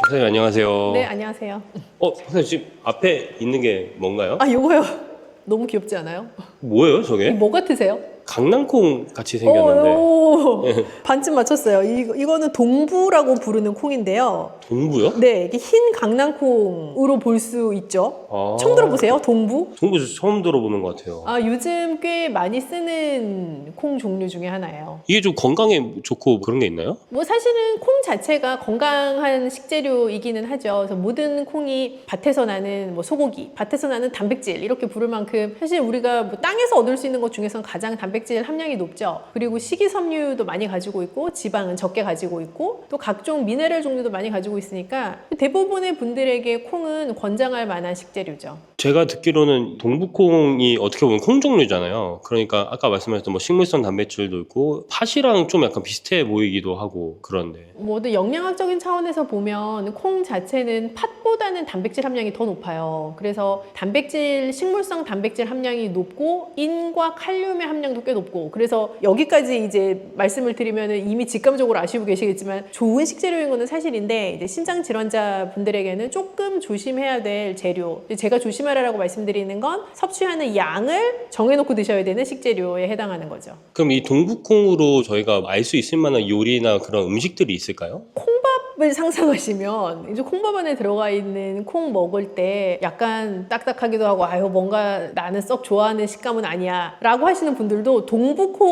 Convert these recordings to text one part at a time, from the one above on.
선생님 안녕하세요. 네, 안녕하세요. 선생님 지금 앞에 있는 게 뭔가요? 아, 요거요. 너무 귀엽지 않아요? 뭐예요 저게? 뭐 같으세요? 강낭콩 같이 생겼는데. 오, 반쯤 맞췄어요. 이거는 동부라고 부르는 콩인데요. 동부요? 네, 이게 흰 강낭콩으로 볼 수 있죠. 처음 들어보세요? 동부? 동부 처음 들어보는 것 같아요. 아, 요즘 꽤 많이 쓰는 콩 종류 중에 하나예요. 이게 좀 건강에 좋고 그런 게 있나요? 뭐 사실은 콩 자체가 건강한 식재료이기는 하죠. 그래서 모든 콩이 밭에서 나는 뭐 소고기, 밭에서 나는 단백질 이렇게 부를 만큼 사실 우리가 뭐 땅에서 얻을 수 있는 것 중에서는 가장 단백질 함량이 높죠. 그리고 식이섬유도 많이 가지고 있고 지방은 적게 가지고 있고 또 각종 미네랄 종류도 많이 가지고 있으니까 대부분의 분들에게 콩은 권장할 만한 식재료죠. 제가 듣기로는 동부콩이 어떻게 보면 콩 종류잖아요. 그러니까 아까 말씀하셨던 뭐 식물성 단백질도 있고 팥이랑 좀 약간 비슷해 보이기도 하고 그런데. 모두 영양학적인 차원에서 보면 콩 자체는 팥보다는 단백질 함량이 더 높아요. 그래서 단백질, 식물성 단백질 함량이 높고 인과 칼륨의 함량도 꽤 높고 그래서 여기까지 이제 말씀을 드리면 이미 직감적으로 아시고 계시겠지만 좋은 식재료인 거는 사실인데 이제 신장 질환자 분들에게는 조금 조심해야 될 재료. 제가 조심하라고 말씀드리는 건 섭취하는 양을 정해놓고 드셔야 되는 식재료에 해당하는 거죠. 그럼 이 동부콩으로 저희가 알 수 있을 만한 요리나 그런 음식들이 있을까요? 콩밥을 상상하시면 이제 콩밥 안에 들어가 있는 콩 먹을 때 약간 딱딱하기도 하고 아유 뭔가 나는 썩 좋아하는 식감은 아니야 라고 하시는 분들도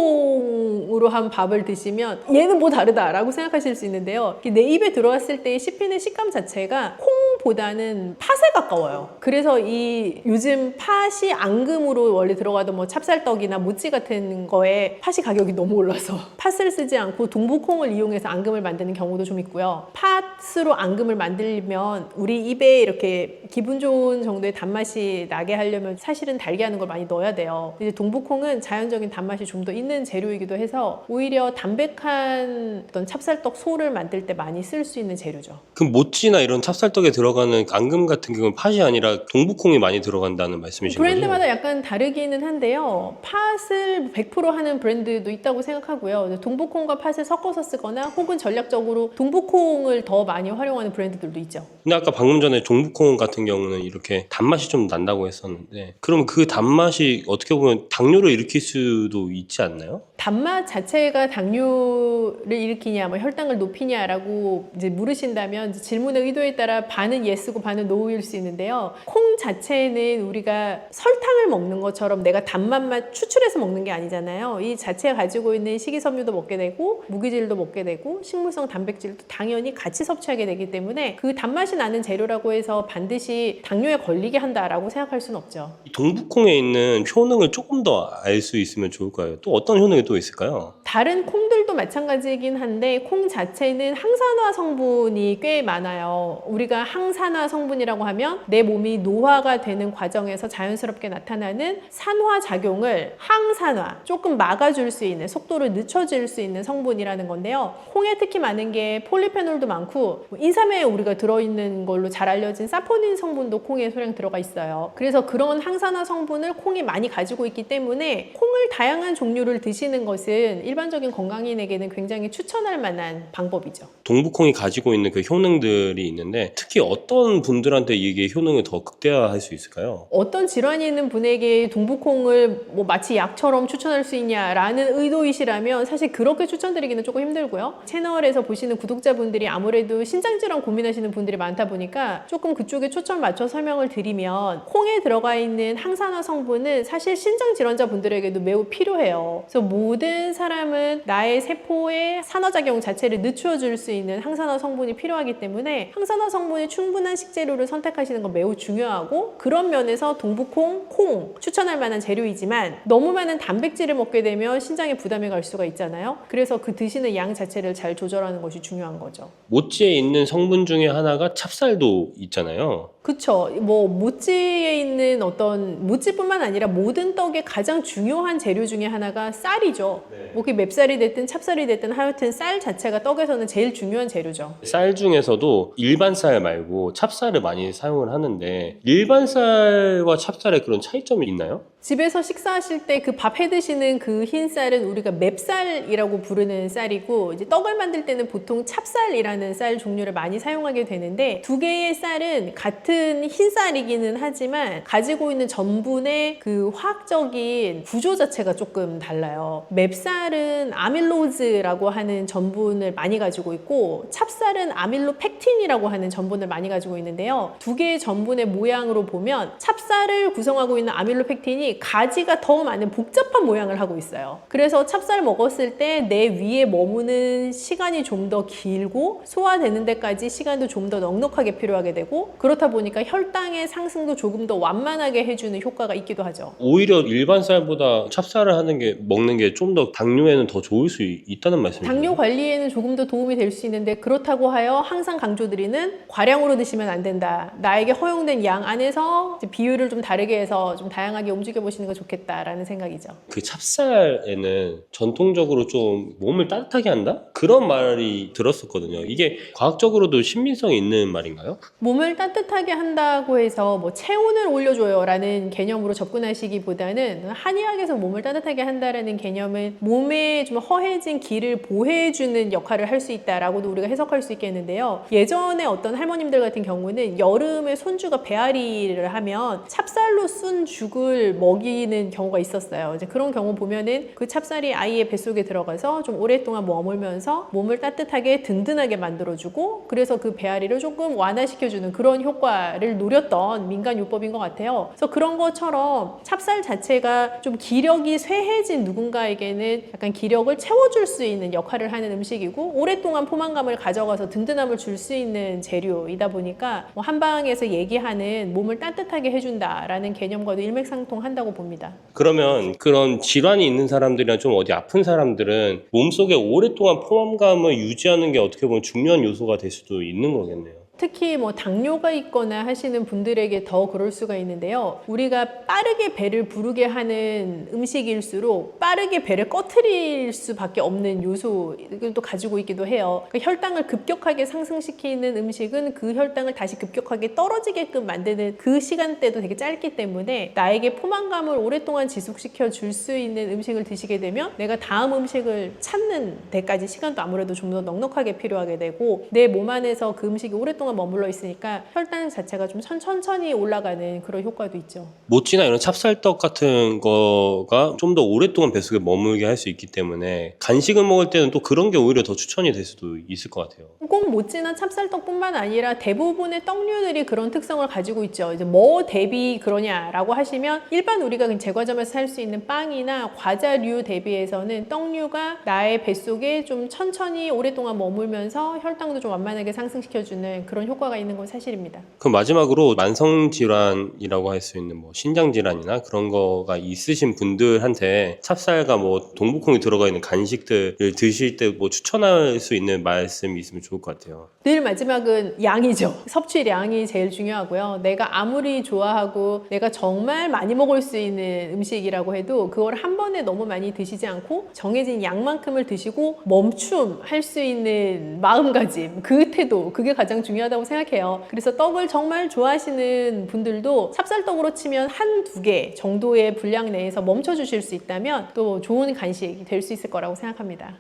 동부콩으로 한 밥을 드시면 얘는 뭐 다르다 라고 생각하실 수 있는데요. 내 입에 들어왔을 때 씹히는 식감 자체가 콩보다는 팥에 가까워요. 그래서 이 요즘 팥이 앙금으로 원래 들어가던 뭐 찹쌀떡이나 모찌 같은 거에 팥이 가격이 너무 올라서 팥을 쓰지 않고 동부콩을 이용해서 앙금을 만드는 경우도 좀 있고요. 팥으로 앙금을 만들면 우리 입에 이렇게 기분 좋은 정도의 단맛이 나게 하려면 사실은 달게 하는 걸 많이 넣어야 돼요. 이제 동부콩은 자연적인 단맛이 좀 더 있는 재료이기도 해서 오히려 담백한 어떤 찹쌀떡 소를 만들 때 많이 쓸 수 있는 재료죠. 그럼 모찌나 이런 찹쌀떡에 들어가는 앙금 같은 경우는 팥이 아니라 동부콩이 많이 들어간다는 말씀이신 거죠? 브랜드마다 약간 다르기는 한데요. 팥을 100% 하는 브랜드도 있다고 생각하고요. 동부콩과 팥을 섞어서 쓰거나 혹은 전략적으로 동부콩을 더 많이 활용하는 브랜드들도 있죠. 근데 아까 방금 전에 동부콩 같은 경우는 이렇게 단맛이 좀 난다고 했었는데 그럼 그 단맛이 어떻게 보면 당뇨를 일으킬 수도 있지 않나요? 단맛 자체가 당뇨를 일으키냐, 뭐 혈당을 높이냐라고 이제 물으신다면 이제 질문의 의도에 따라 반은 예스고 반은 노일 수 있는데요. 콩 자체는 우리가 설탕을 먹는 것처럼 내가 단맛만 추출해서 먹는 게 아니잖아요. 이 자체가 가지고 있는 식이섬유도 먹게 되고 무기질도 먹게 되고 식물성 단백질도 당연히 같이 섭취하게 되기 때문에 그 단맛이 나는 재료라고 해서 반드시 당뇨에 걸리게 한다라고 생각할 수는 없죠. 동부콩에 있는 효능을 조금 더 알 수 있으면 좋을 거예요. 또 어떤 효능이 또 있을까요? 다른 콩들도 마찬가지이긴 한데 콩 자체는 항산화 성분이 꽤 많아요. 우리가 항산화 성분이라고 하면 내 몸이 노화가 되는 과정에서 자연스럽게 나타나는 산화 작용을 항산화, 조금 막아줄 수 있는, 속도를 늦춰줄 수 있는 성분이라는 건데요. 콩에 특히 많은 게 폴리페놀도 많고 인삼에 우리가 들어있는 걸로 잘 알려진 사포닌 성분도 콩에 소량 들어가 있어요. 그래서 그런 항산화 성분을 콩이 많이 가지고 있기 때문에 콩을 다양한 종류를 드시는 것은 일반적인 건강인에게는 굉장히 추천할 만한 방법이죠. 동부콩이 가지고 있는 그 효능들이 있는데 특히 어떤 분들한테 이게 효능을 더 극대화할 수 있을까요? 어떤 질환이 있는 분에게 동부콩을 뭐 마치 약처럼 추천할 수 있냐라는 의도이시라면 사실 그렇게 추천드리기는 조금 힘들고요. 채널에서 보시는 구독자분들이 아무래도 신장질환 고민하시는 분들이 많다 보니까 조금 그쪽에 초점 맞춰 설명을 드리면 콩에 들어가 있는 항산화 성분은 사실 신장질환자 분들에게도 매우 필요해요. 그래서 모든 사람은 나의 세포의 산화작용 자체를 늦춰줄 수 있는 항산화 성분이 필요하기 때문에 항산화 성분이 충분한 식재료를 선택하시는 건 매우 중요하고 그런 면에서 동부콩, 콩 추천할 만한 재료이지만 너무 많은 단백질을 먹게 되면 신장에 부담이 갈 수가 있잖아요. 그래서 그 드시는 양 자체를 잘 조절하는 것이 중요한 거죠. 모찌에 있는 성분 중에 하나가 찹쌀도 있잖아요. 그쵸. 뭐 모찌에 있는 어떤 모찌뿐만 아니라 모든 떡의 가장 중요한 재료 중에 하나가 쌀이죠. 뭐 그게 맵쌀이 됐든 찹쌀이 됐든 하여튼 쌀 자체가 떡에서는 제일 중요한 재료죠. 쌀 중에서도 일반 쌀 말고 찹쌀을 많이 사용을 하는데 일반 쌀과 찹쌀의 그런 차이점이 있나요? 집에서 식사하실 때 그 밥 해 드시는 그 흰 쌀은 우리가 맵쌀이라고 부르는 쌀이고, 이제 떡을 만들 때는 보통 찹쌀이라는 쌀 종류를 많이 사용하게 되는데, 두 개의 쌀은 같은 흰 쌀이기는 하지만 가지고 있는 전분의 그 화학적인 구조 자체가 조금 달라요. 맵쌀은 아밀로즈라고 하는 전분을 많이 가지고 있고, 찹쌀은 아밀로펙틴이라고 하는 전분을 많이 가지고 있는데요. 두 개의 전분의 모양으로 보면 찹쌀을 구성하고 있는 아밀로펙틴이 가지가 더 많은 복잡한 모양을 하고 있어요. 그래서 찹쌀 먹었을 때 내 위에 머무는 시간이 좀 더 길고 소화되는 데까지 시간도 좀 더 넉넉하게 필요하게 되고, 그렇다 보니까 혈당의 상승도 조금 더 완만하게 해주는 효과가 있기도 하죠. 오히려 일반 쌀보다 찹쌀을 먹는 게 좀 더 당뇨에는 더 좋을 수 있다는 말씀이죠. 당뇨 관리에는 조금 더 도움이 될 수 있는데, 그렇다고 하여 항상 강조드리는 과량으로 드시면 안 된다. 나에게 허용된 양 안에서 비율을 좀 다르게 해서 좀 다양하게 움직여 보시는 게 좋겠다라는 생각이죠. 그 찹쌀에는 전통적으로 좀 몸을 따뜻하게 한다? 그런 말이 들었었거든요. 이게 과학적으로도 신빙성이 있는 말인가요? 몸을 따뜻하게 한다고 해서 뭐 체온을 올려줘요 라는 개념으로 접근하시기보다는, 한의학에서 몸을 따뜻하게 한다라는 개념은 몸에 좀 허해진 기를 보해주는 역할을 할 수 있다라고도 우리가 해석할 수 있겠는데요. 예전에 어떤 할머님들 같은 경우는 여름에 손주가 배앓이를 하면 찹쌀로 쓴 죽을 먹이는 경우가 있었어요. 이제 그런 경우 보면은 그 찹쌀이 아이의 뱃속에 들어가서 좀 오랫동안 머물면서 몸을 따뜻하게 든든하게 만들어주고, 그래서 그 배앓이를 조금 완화시켜주는 그런 효과를 노렸던 민간요법인 것 같아요. 그래서 그런 것처럼 찹쌀 자체가 좀 기력이 쇠해진 누군가에게는 약간 기력을 채워줄 수 있는 역할을 하는 음식이고, 오랫동안 포만감을 가져가서 든든함을 줄 수 있는 재료이다 보니까 뭐 한방에서 얘기하는 몸을 따뜻하게 해준다라는 개념과도 일맥상통한다고 봅니다. 그러면 그런 질환이 있는 사람들이나 좀 어디 아픈 사람들은 몸속에 오랫동안 포만감을 유지하는 게 어떻게 보면 중요한 요소가 될 수도 있는 거겠네요. 특히 뭐 당뇨가 있거나 하시는 분들에게 더 그럴 수가 있는데요. 우리가 빠르게 배를 부르게 하는 음식일수록 빠르게 배를 꺼트릴 수밖에 없는 요소를 또 가지고 있기도 해요. 그 혈당을 급격하게 상승시키는 음식은 그 혈당을 다시 급격하게 떨어지게끔 만드는 그 시간대도 되게 짧기 때문에, 나에게 포만감을 오랫동안 지속시켜 줄 수 있는 음식을 드시게 되면 내가 다음 음식을 찾는 데까지 시간도 아무래도 좀 더 넉넉하게 필요하게 되고, 내 몸 안에서 그 음식이 오랫동안 머물러 있으니까 혈당 자체가 좀 천천히 올라가는 그런 효과도 있죠. 모찌나 이런 찹쌀떡 같은 거가 좀 더 오랫동안 뱃속에 머물게 할 수 있기 때문에 간식을 먹을 때는 또 그런 게 오히려 더 추천이 될 수도 있을 것 같아요. 꼭 모찌나 찹쌀떡뿐만 아니라 대부분의 떡류들이 그런 특성을 가지고 있죠. 이제 뭐 대비 그러냐라고 하시면, 일반 우리가 그냥 제과점에서 살 수 있는 빵이나 과자류 대비해서는 떡류가 나의 뱃속에 좀 천천히 오랫동안 머물면서 혈당도 좀 완만하게 상승시켜주는 그런 효과가 있는 건 사실입니다. 그럼 마지막으로 만성질환이라고 할 수 있는 뭐 신장질환이나 그런 거가 있으신 분들한테 찹쌀과 뭐 동북콩이 들어가 있는 간식들을 드실 때 뭐 추천할 수 있는 말씀이 있으면 좋을 것 같아요. 늘 마지막은 양이죠. 섭취량이 제일 중요하고요. 내가 아무리 좋아하고 내가 정말 많이 먹을 수 있는 음식이라고 해도 그걸 한 번에 너무 많이 드시지 않고 정해진 양만큼을 드시고 멈춤할 수 있는 마음가짐, 그 태도, 그게 가장 중요하다고 생각해요. 그래서 떡을 정말 좋아하시는 분들도 찹쌀떡으로 치면 한두 개 정도의 분량 내에서 멈춰주실 수 있다면 또 좋은 간식이 될 수 있을 거라고 생각합니다.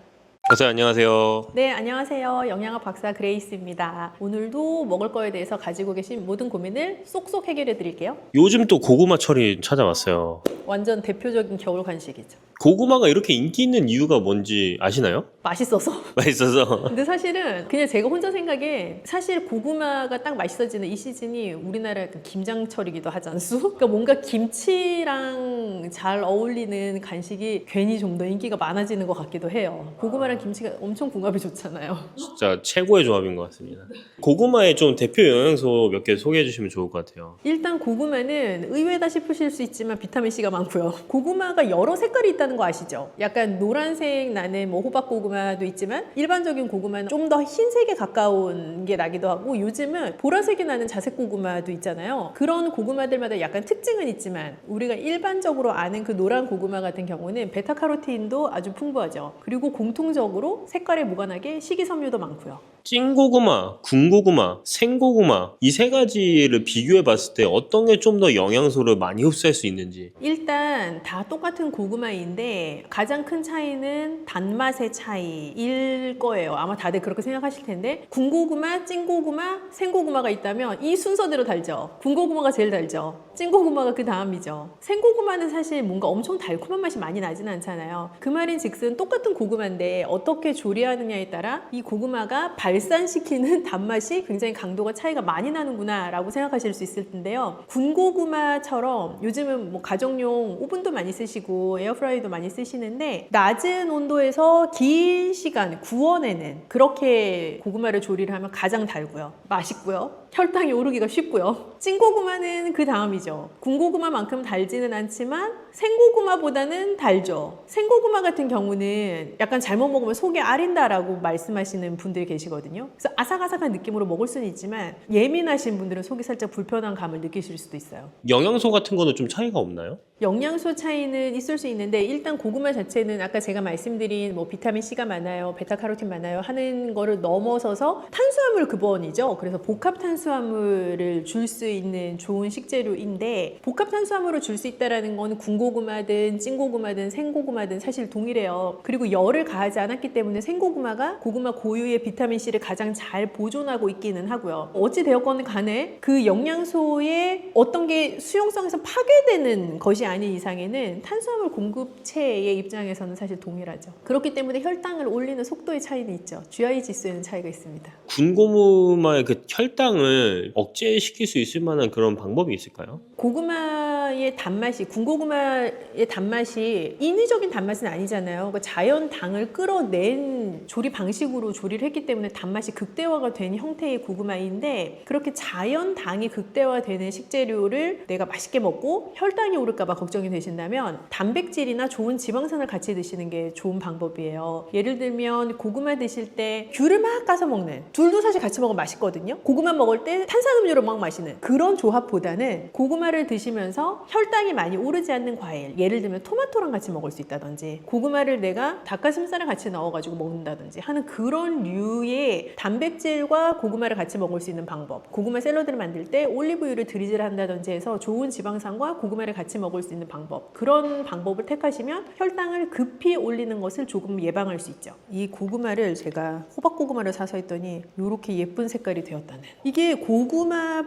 선생님 안녕하세요. 네, 안녕하세요. 영양학 박사 그레이스입니다. 오늘도 먹을 거에 대해서 가지고 계신 모든 고민을 쏙쏙 해결해 드릴게요. 요즘 또 고구마철이 찾아왔어요. 완전 대표적인 겨울 간식이죠. 고구마가 이렇게 인기 있는 이유가 뭔지 아시나요? 맛있어서. 맛있어서. 근데 사실은 그냥 제가 혼자 생각에, 사실 고구마가 딱 맛있어지는 이 시즌이 우리나라 김장철이기도 하지 않수? 그러니까 뭔가 김치랑 잘 어울리는 간식이 괜히 좀 더 인기가 많아지는 것 같기도 해요. 고구마랑 김치가 엄청 궁합이 좋잖아요. 진짜 최고의 조합인 것 같습니다. 고구마의 좀 대표 영양소 몇 개 소개해 주시면 좋을 것 같아요. 일단 고구마는 의외다 싶으실 수 있지만 비타민C가 많고요. 고구마가 여러 색깔이 있다는 거 아시죠? 약간 노란색 나는 뭐 호박고구마도 있지만, 일반적인 고구마는 좀 더 흰색에 가까운 게 나기도 하고, 요즘은 보라색이 나는 자색고구마도 있잖아요. 그런 고구마들마다 약간 특징은 있지만, 우리가 일반적으로 아는 그 노란 고구마 같은 경우는 베타카로틴도 아주 풍부하죠. 그리고 공통적으로 색깔에 무관하게 식이섬유도 많고요. 찐고구마, 군고구마, 생고구마 이 세 가지를 비교해 봤을 때 어떤 게 좀 더 영양소를 많이 흡수할 수 있는지. 일단 다 똑같은 고구마인데 가장 큰 차이는 단맛의 차이일 거예요. 아마 다들 그렇게 생각하실 텐데 군고구마, 찐고구마, 생고구마가 있다면 이 순서대로 달죠. 군고구마가 제일 달죠. 찐고구마가 그 다음이죠. 생고구마는 사실 뭔가 엄청 달콤한 맛이 많이 나진 않잖아요. 그 말인즉슨 똑같은 고구마인데 어떻게 조리하느냐에 따라 이 고구마가 발산시키는 단맛이 굉장히 강도가 차이가 많이 나는구나 라고 생각하실 수 있을 텐데요. 군고구마처럼 요즘은 뭐 가정용 오븐도 많이 쓰시고 에어프라이도 많이 쓰시는데 낮은 온도에서 긴 시간 구워내는 그렇게 고구마를 조리를 하면 가장 달고요. 맛있고요. 혈당이 오르기가 쉽고요. 찐고구마는 그 다음이죠. 군고구마만큼 달지는 않지만 생고구마보다는 달죠. 생고구마 같은 경우는 약간 잘못 먹으면 속이 아린다라고 말씀하시는 분들이 계시거든요. 그래서 아삭아삭한 느낌으로 먹을 수는 있지만 예민하신 분들은 속이 살짝 불편한 감을 느끼실 수도 있어요. 영양소 같은 거는 좀 차이가 없나요? 영양소 차이는 있을 수 있는데 일단 고구마 자체는 아까 제가 말씀드린 뭐 비타민 C가 많아요, 베타카로틴 많아요 하는 거를 넘어서서 탄수화물 근원이죠. 그래서 복합 탄수화물을 줄 수 있는 좋은 식재료인데 복합 탄수화물을 줄 수 있다라는 건 군고구마든 찐고구마든 생고구마든 사실 동일해요. 그리고 열을 가하지 않았기 때문에 생고구마가 고구마 고유의 비타민 C를 가장 잘 보존하고 있기는 하고요. 어찌 되었건 간에 그 영양소의 어떤 게 수용성에서 파괴되는 것이 아닌 이상에는 탄수화물 공급체의 입장에서는 사실 동일하죠. 그렇기 때문에 혈당을 올리는 속도의 차이는 있죠. GI 지수에는 차이가 있습니다. 군고구마의 그 혈당을 억제시킬 수 있을 만한 그런 방법이 있을까요? 고구마의 단맛이 군고구마의 단맛이 인위적인 단맛은 아니잖아요. 그러니까 자연 당을 끌어낸 조리 방식으로 조리를 했기 때문에 단맛이 극대화가 된 형태의 고구마인데 그렇게 자연 당이 극대화되는 식재료를 내가 맛있게 먹고 혈당이 오를까봐 걱정이 되신다면 단백질이나 좋은 지방산을 같이 드시는 게 좋은 방법이에요. 예를 들면 고구마 드실 때 귤을 막 까서 먹는 둘도 사실 같이 먹으면 맛있거든요. 고구마 먹을 때 탄산음료를 막 마시는 그런 조합보다는 고구마를 드시면서 혈당이 많이 오르지 않는 과일 예를 들면 토마토랑 같이 먹을 수 있다든지 고구마를 내가 닭가슴살을 같이 넣어가지고 먹는다든지 하는 그런 류의 단백질과 고구마를 같이 먹을 수 있는 방법 고구마 샐러드를 만들 때 올리브유를 드리즐 한다든지 해서 좋은 지방산과 고구마를 같이 먹을 수 있는 방법 그런 방법을 택하시면 혈당을 급히 올리는 것을 조금 예방할 수 있죠. 이 고구마를 제가 호박고구마를 사서 했더니 이렇게 예쁜 색깔이 되었다는 이게 고구마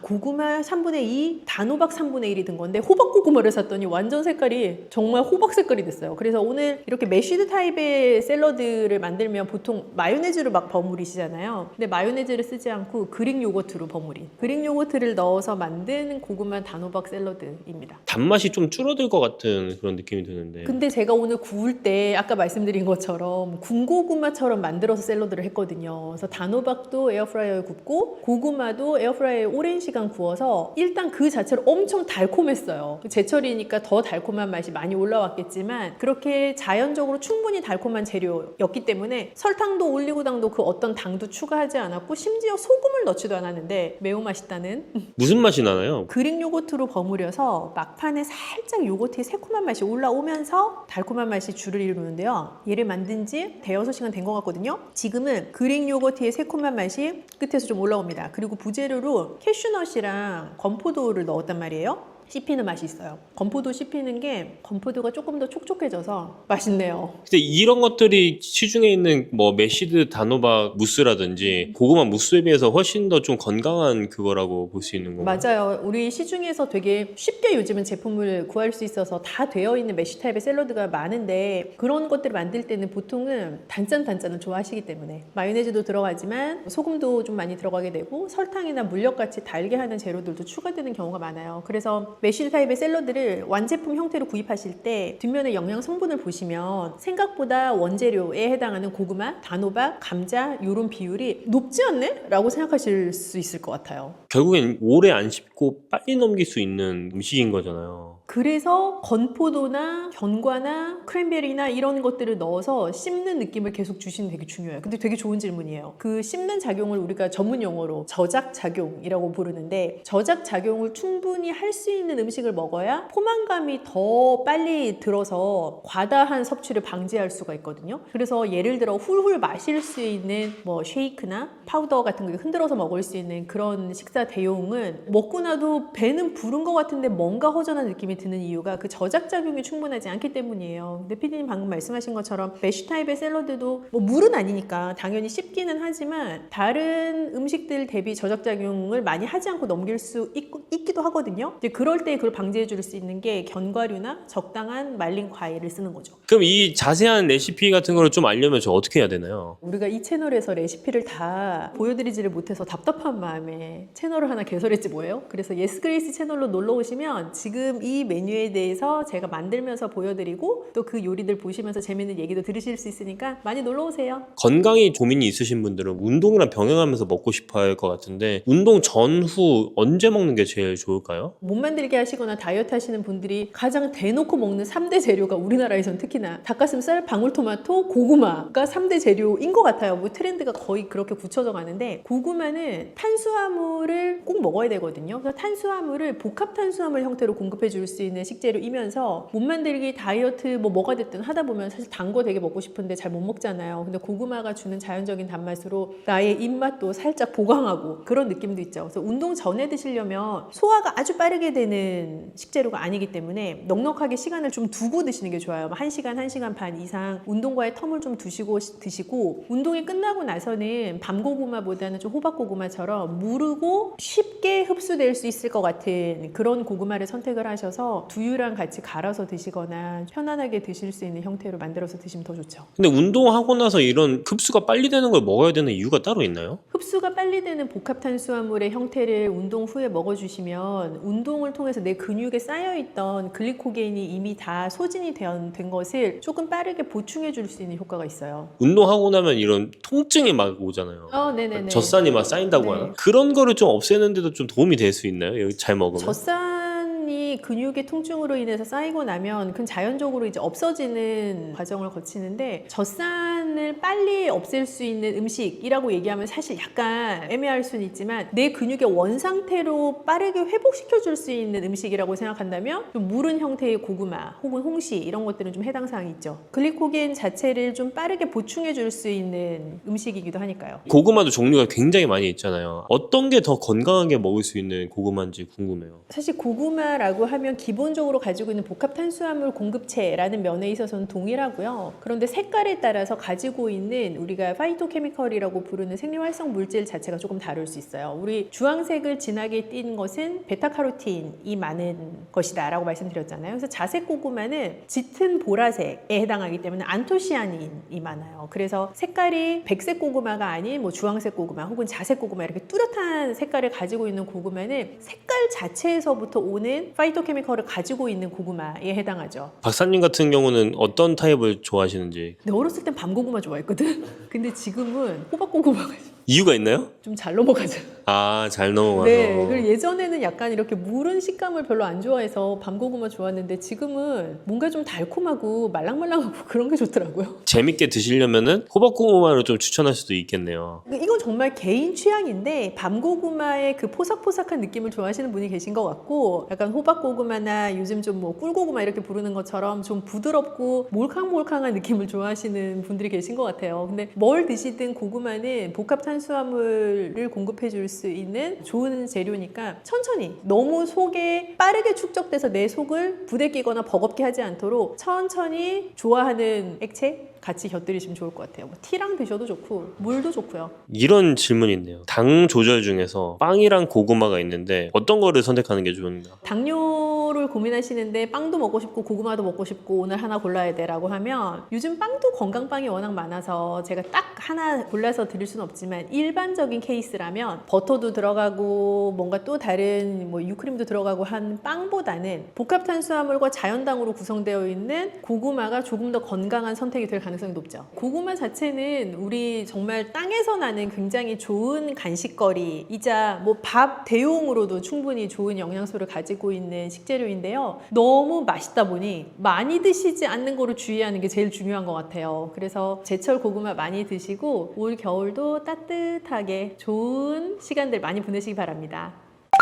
고구마 3분의 2 단호박 3분의 1이 든 건데 호박고구마를 샀더니 완전 색깔이 정말 호박 색깔이 됐어요. 그래서 오늘 이렇게 메쉬드 타입의 샐러드를 만들면 보통 마요네즈로 막 버무리시잖아요. 근데 마요네즈를 쓰지 않고 그릭 요거트로 버무린 그릭 요거트를 넣어서 만든 고구마 단호박 샐러드입니다. 단맛이 좀 줄어들 것 같은 그런 느낌이 드는데. 근데 제가 오늘 구울 때 아까 말씀드린 것처럼 군고구마처럼 만들어서 샐러드를 했거든요. 그래서 단호박도 에어프라이어에 굽고 고구마도 에어프라이어에 오랜 시간 구워서 일단 그 자체로 엄청 달콤했어요. 제철이니까 더 달콤한 맛이 많이 올라왔겠지만 그렇게 자연적으로 충분히 달콤한 재료였기 때문에 설탕도 올리고당도 그 어떤 당도 추가하지 않았고 심지어 소금을 넣지도 않았는데 매우 맛있다는 무슨 맛이 나나요? 그릭 요거트로 버무려서 막판에 살짝 요거트의 새콤한 맛이 올라오면서 달콤한 맛이 줄을 이루는데요. 얘를 만든 지 대여섯 시간 된 것 같거든요. 지금은 그릭 요거트의 새콤한 맛이 끝에서 좀 올라옵니다. 그리고 부재료로 캐슈넛이랑 건포도를 넣었단 말이에요. 씹히는 맛이 있어요. 건포도 씹히는 게 건포도가 조금 더 촉촉해져서 맛있네요. 근데 이런 것들이 시중에 있는 뭐 메시드 단호박 무스라든지 고구마 무스에 비해서 훨씬 더 좀 건강한 그거라고 볼 수 있는 건가요? 맞아요. 우리 시중에서 되게 쉽게 요즘은 제품을 구할 수 있어서 다 되어 있는 메쉬 타입의 샐러드가 많은데 그런 것들을 만들 때는 보통은 단짠단짠을 좋아하시기 때문에 마요네즈도 들어가지만 소금도 좀 많이 들어가게 되고 설탕이나 물엿같이 달게 하는 재료들도 추가되는 경우가 많아요. 그래서 메쉬 타입의 샐러드를 완제품 형태로 구입하실 때 뒷면의 영양 성분을 보시면 생각보다 원재료에 해당하는 고구마, 단호박, 감자 이런 비율이 높지 않네? 라고 생각하실 수 있을 것 같아요. 결국엔 오래 안 씹고 빨리 넘길 수 있는 음식인 거잖아요. 그래서 건포도나 견과나 크랜베리나 이런 것들을 넣어서 씹는 느낌을 계속 주시는 되게 중요해요. 근데 되게 좋은 질문이에요. 그 씹는 작용을 우리가 전문 용어로 저작작용이라고 부르는데, 저작작용을 충분히 할 수 있는 음식을 먹어야 포만감이 더 빨리 들어서 과다한 섭취를 방지할 수가 있거든요. 그래서 예를 들어 훌훌 마실 수 있는 뭐 쉐이크나 파우더 같은 거 흔들어서 먹을 수 있는 그런 식사 대용은 먹고 나도 배는 부른 것 같은데 뭔가 허전한 느낌이 드는 이유가 그 저작작용이 충분하지 않기 때문이에요. 근데 피디님 방금 말씀하신 것처럼 메쉬 타입의 샐러드도 뭐 물은 아니니까 당연히 씹기는 하지만 다른 음식들 대비 저작작용을 많이 하지 않고 넘길 수 있기도 하거든요. 이제 그럴 때 그걸 방지해 줄 수 있는 게 견과류나 적당한 말린 과일을 쓰는 거죠. 그럼 이 자세한 레시피 같은 거를 좀 알려면 저 어떻게 해야 되나요? 우리가 이 채널에서 레시피를 다 보여드리지를 못해서 답답한 마음에 채널을 하나 개설했지 뭐예요? 그래서 예스그레이스 채널로 놀러 오시면 지금 이 메뉴에 대해서 제가 만들면서 보여드리고 또 그 요리들 보시면서 재밌는 얘기도 들으실 수 있으니까 많이 놀러 오세요. 건강에 고민이 있으신 분들은 운동이랑 병행하면서 먹고 싶어 할 것 같은데 운동 전후 언제 먹는 게 제일 좋을까요? 몸 만들게 하시거나 다이어트 하시는 분들이 가장 대놓고 먹는 3대 재료가 우리나라에선 특히나 닭가슴살, 방울토마토, 고구마가 3대 재료인 것 같아요. 뭐 트렌드가 거의 그렇게 굳혀져 가는데, 고구마는 탄수화물을 꼭 먹어야 되거든요. 그래서 탄수화물을 복합 탄수화물 형태로 공급해 줄 수 있는 식재료이면서 몸 만들기, 다이어트 뭐가 됐든 하다 보면 사실 단 거 되게 먹고 싶은데 잘 못 먹잖아요. 근데 고구마가 주는 자연적인 단맛으로 나의 입맛도 살짝 보강하고 그런 느낌도 있죠. 그래서 운동 전에 드시려면 소화가 아주 빠르게 되는 식재료가 아니기 때문에 넉넉하게 시간을 좀 두고 드시는 게 좋아요. 1시간, 1시간 반 이상 운동과의 텀을 좀 두시고 드시고, 운동이 끝나고 나서는 밤고구마보다는 좀 호박고구마처럼 무르고 쉽게 흡수될 수 있을 것 같은 그런 고구마를 선택을 하셔서 두유랑 같이 갈아서 드시거나 편안하게 드실 수 있는 형태로 만들어서 드시면 더 좋죠. 근데 운동하고 나서 이런 흡수가 빨리 되는 걸 먹어야 되는 이유가 따로 있나요? 흡수가 빨리 되는 복합탄수화물의 형태를 운동 후에 먹어주시면 운동을 통해서 내 근육에 쌓여있던 글리코겐이 이미 다 소진이 된 것을 조금 빠르게 보충해 줄 수 있는 효과가 있어요. 운동하고 나면 이런 통증이 막 오잖아요. 네네네. 젖산이 막 쌓인다고 네. 하나? 그런 거를 좀 없애는데도 좀 도움이 될 수 있나요? 여기 잘 먹으면? 젖산이 근육의 통증으로 인해서 쌓이고 나면 그건 자연적으로 이제 없어지는 과정을 거치는데, 젖산을 빨리 없앨 수 있는 음식이라고 얘기하면 사실 약간 애매할 수는 있지만 내 근육의 원상태로 빠르게 회복시켜 줄 수 있는 음식이라고 생각한다면 좀 무른 형태의 고구마 혹은 홍시 이런 것들은 좀 해당 사항이 있죠. 글리코겐 자체를 좀 빠르게 보충해 줄 수 있는 음식이기도 하니까요. 고구마도 종류가 굉장히 많이 있잖아요. 어떤 게 더 건강하게 먹을 수 있는 고구마인지 궁금해요. 사실 고구마라고 하면 기본적으로 가지고 있는 복합 탄수화물 공급체라는 면에 있어서는 동일하고요. 그런데 색깔에 따라서 가지고 있는 우리가 파이토케미컬이라고 부르는 생리활성 물질 자체가 조금 다를 수 있어요. 우리 주황색을 진하게 띈 것은 베타카로틴이 많은 것이다 라고 말씀드렸잖아요. 그래서 자색 고구마는 짙은 보라색에 해당하기 때문에 안토시아닌이 많아요. 그래서 색깔이 백색 고구마가 아닌 뭐 주황색 고구마 혹은 자색 고구마 이렇게 뚜렷한 색깔을 가지고 있는 고구마는 색깔 자체에서부터 오는 파이토케미컬을 가지고 있는 고구마에 해당하죠. 박사님 같은 경우는 어떤 타입을 좋아하시는지 근데 어렸을 땐 밤고구마 좋아했거든. 근데 지금은 호박고구마가 이유가 있나요? 좀 잘 넘어가죠. 아, 잘 넘어가서. 네, 그리고 예전에는 약간 이렇게 무른 식감을 별로 안 좋아해서 밤고구마 좋았는데 지금은 뭔가 좀 달콤하고 말랑말랑하고 그런 게 좋더라고요. 재밌게 드시려면은 호박고구마를 좀 추천할 수도 있겠네요. 이건 정말 개인 취향인데 밤고구마의 그 포삭포삭한 느낌을 좋아하시는 분이 계신 것 같고, 약간 호박고구마나 요즘 좀 뭐 꿀고구마 이렇게 부르는 것처럼 좀 부드럽고 몰캉몰캉한 느낌을 좋아하시는 분들이 계신 것 같아요. 근데 뭘 드시든 고구마는 복합 탄수화물을 공급해 줄 수 있는 좋은 재료니까 천천히, 너무 속에 빠르게 축적돼서 내 속을 부대끼거나 버겁게 하지 않도록 천천히 좋아하는 액체 같이 곁들이시면 좋을 것 같아요. 뭐 티랑 드셔도 좋고 물도 좋고요. 이런 질문이 있네요. 당 조절 중에서 빵이랑 고구마가 있는데 어떤 거를 선택하는 게 좋은가? 당뇨를 고민하시는데 빵도 먹고 싶고 고구마도 먹고 싶고 오늘 하나 골라야 돼 라고 하면, 요즘 빵도 건강빵이 워낙 많아서 제가 딱 하나 골라서 드릴 수는 없지만 일반적인 케이스라면 버터도 들어가고 뭔가 또 다른 뭐 유크림도 들어가고 한 빵보다는 복합탄수화물과 자연당으로 구성되어 있는 고구마가 조금 더 건강한 선택이 될 가능성이 높죠. 고구마 자체는 우리 정말 땅에서 나는 굉장히 좋은 간식거리이자 뭐 밥 대용으로도 충분히 좋은 영양소를 가지고 있는 식재료 원재료인데요. 너무 맛있다 보니 많이 드시지 않는 거로 주의하는 게 제일 중요한 것 같아요. 그래서 제철 고구마 많이 드시고 올 겨울도 따뜻하게 좋은 시간들 많이 보내시기 바랍니다.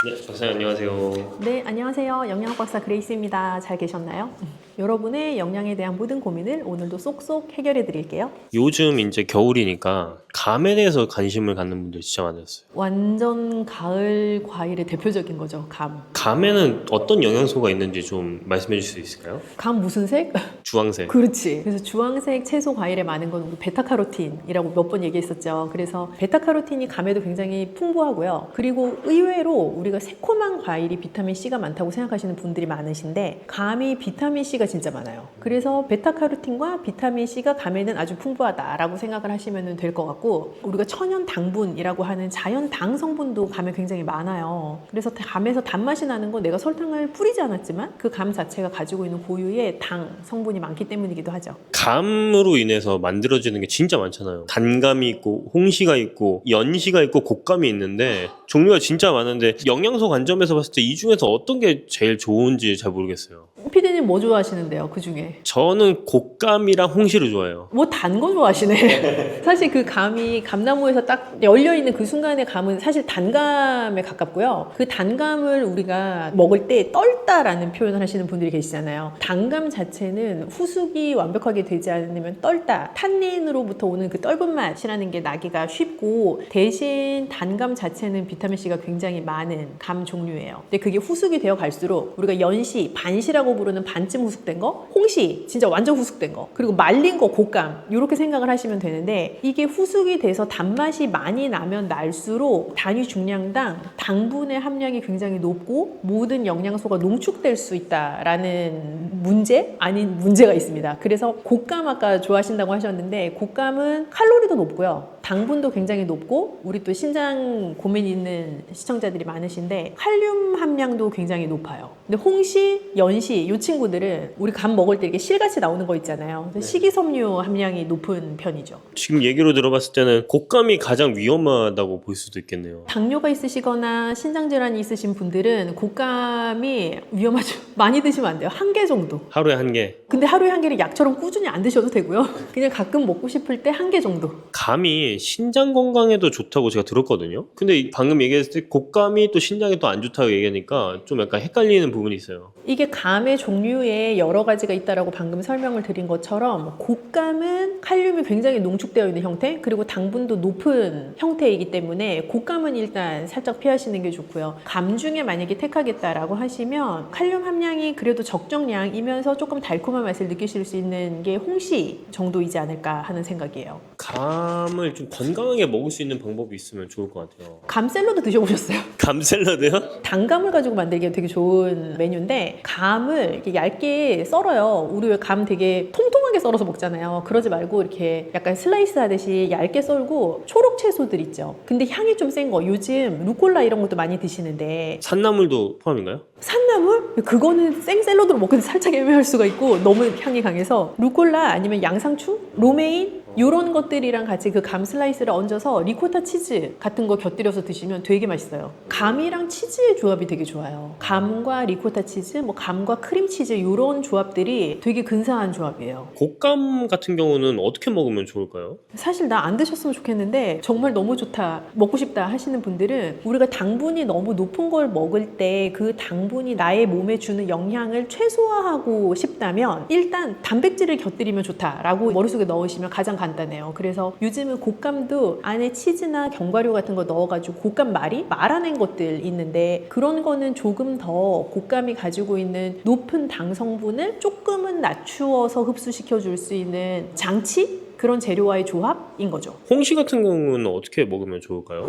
네, 박사님 안녕하세요. 네, 안녕하세요. 영양학 박사 그레이스입니다. 잘 계셨나요? 여러분의 영양에 대한 모든 고민을 오늘도 쏙쏙 해결해 드릴게요. 요즘 이제 겨울이니까 감에 대해서 관심을 갖는 분들 진짜 많았어요. 완전 가을 과일의 대표적인 거죠, 감. 감에는 어떤 영양소가 있는지 좀 말씀해 주실 수 있을까요? 감 무슨 색? 주황색. 그렇지. 그래서 주황색 채소 과일에 많은 건 우리 베타카로틴이라고 몇 번 얘기했었죠. 그래서 베타카로틴이 감에도 굉장히 풍부하고요. 그리고 의외로 우리가 새콤한 과일이 비타민 C가 많다고 생각하시는 분들이 많으신데 감이 비타민 C가 진짜 많아요. 그래서 베타카로틴과 비타민 C가 감에는 아주 풍부하다라고 생각을 하시면 될 것 같고 우리가 천연 당분이라고 하는 자연 당 성분도 감에 굉장히 많아요. 그래서 감에서 단맛이 나는 건 내가 설탕을 뿌리지 않았지만 그 감 자체가 가지고 있는 고유의 당 성분이 많기 때문이기도 하죠. 감으로 인해서 만들어지는 게 진짜 많잖아요. 단감이 있고 홍시가 있고 연시가 있고 곶감이 있는데 종류가 진짜 많은데 영양소 관점에서 봤을 때 이 중에서 어떤 게 제일 좋은지 잘 모르겠어요. 피디님 뭐 좋아하시는데요? 그 중에? 저는 곶감이랑 홍시를 좋아해요. 뭐 단 거 좋아하시네. 사실 그 감이 감나무에서 딱 열려있는 그 순간의 감은 사실 단감에 가깝고요. 그 단감을 우리가 먹을 때 떨다라는 표현을 하시는 분들이 계시잖아요. 단감 자체는 후숙이 완벽하게 되지 않으면 떨다. 탄닌으로부터 오는 그 떫은 맛이라는 게 나기가 쉽고 대신 단감 자체는 비타민C가 굉장히 많은 감 종류예요. 근데 그게 후숙이 되어 갈수록 우리가 연시, 반시라고 부르는 반쯤 후숙된 거, 홍시, 진짜 완전 후숙된 거, 그리고 말린 거, 곶감 이렇게 생각을 하시면 되는데 이게 후숙이 돼서 단맛이 많이 나면 날수록 단위 중량당 당분의 함량이 굉장히 높고 모든 영양소가 농축될 수 있다라는 문제? 아닌 문제가 있습니다. 그래서 곶감 아까 좋아하신다고 하셨는데 곶감은 칼로리도 높고요. 당분도 굉장히 높고 우리 또 신장 고민 있는 시청자들이 많으신데 칼륨 함량도 굉장히 높아요. 근데 홍시, 연시 이 친구들은 우리 감 먹을 때 이렇게 실같이 나오는 거 있잖아요. 그래서 식이섬유 함량이 높은 편이죠. 지금 얘기로 들어봤을 때는 곶감이 가장 위험하다고 볼 수도 있겠네요. 당뇨가 있으시거나 신장질환이 있으신 분들은 곶감이 위험하죠. 많이 드시면 안 돼요. 한 개 정도. 하루에 한 개. 근데 하루에 한 개를 약처럼 꾸준히 안 드셔도 되고요. 그냥 가끔 먹고 싶을 때 한 개 정도. 감이 신장 건강에도 좋다고 제가 들었거든요. 근데 방금 얘기했을 때 곶감이 또 신장에 또 안 좋다고 얘기하니까 좀 약간 헷갈리는 부분이 있어요. 이게 감의 종류에 여러 가지가 있다라고 방금 설명을 드린 것처럼 곶감은 칼륨이 굉장히 농축되어 있는 형태 그리고 당분도 높은 형태이기 때문에 곶감은 일단 살짝 피하시는 게 좋고요. 감 중에 만약에 택하겠다라고 하시면 칼륨 함량이 그래도 적정량이면서 조금 달콤한 맛을 느끼실 수 있는 게 홍시 정도이지 않을까 하는 생각이에요. 감을 좀 건강하게 먹을 수 있는 방법이 있으면 좋을 것 같아요. 감 샐러드 드셔보셨어요? 감 샐러드요? 단감을 가지고 만들기가 되게 좋은 메뉴인데 감을 이렇게 얇게 썰어요. 우리 왜 감 되게 통통하게 썰어서 먹잖아요. 그러지 말고 이렇게 약간 슬라이스 하듯이 얇게 썰고 초록 채소들 있죠. 근데 향이 좀 센 거 요즘 루꼴라 이런 것도 많이 드시는데 산나물도 포함인가요? 산나물? 그거는 생 샐러드로 먹기도 살짝 애매할 수가 있고 너무 향이 강해서 루꼴라 아니면 양상추? 로메인? 이런 것들이랑 같이 그 감 슬라이스를 얹어서 리코타 치즈 같은 거 곁들여서 드시면 되게 맛있어요. 감이랑 치즈의 조합이 되게 좋아요. 감과 리코타 치즈, 뭐 감과 크림 치즈 이런 조합들이 되게 근사한 조합이에요. 곶감 같은 경우는 어떻게 먹으면 좋을까요? 사실 나 안 드셨으면 좋겠는데 정말 너무 좋다, 먹고 싶다 하시는 분들은 우리가 당분이 너무 높은 걸 먹을 때 그 당분이 나의 몸에 주는 영향을 최소화하고 싶다면 일단 단백질을 곁들이면 좋다라고 머릿속에 넣으시면 가장 간단해요. 그래서 요즘은 곶감도 안에 치즈나 견과류 같은 거 넣어가지고 곶감 말아낸 것들 있는데 그런 거는 조금 더 곶감이 가지고 있는 높은 당 성분을 조금은 낮추어서 흡수시켜 줄 수 있는 장치? 그런 재료와의 조합인 거죠. 홍시 같은 경우는 어떻게 먹으면 좋을까요?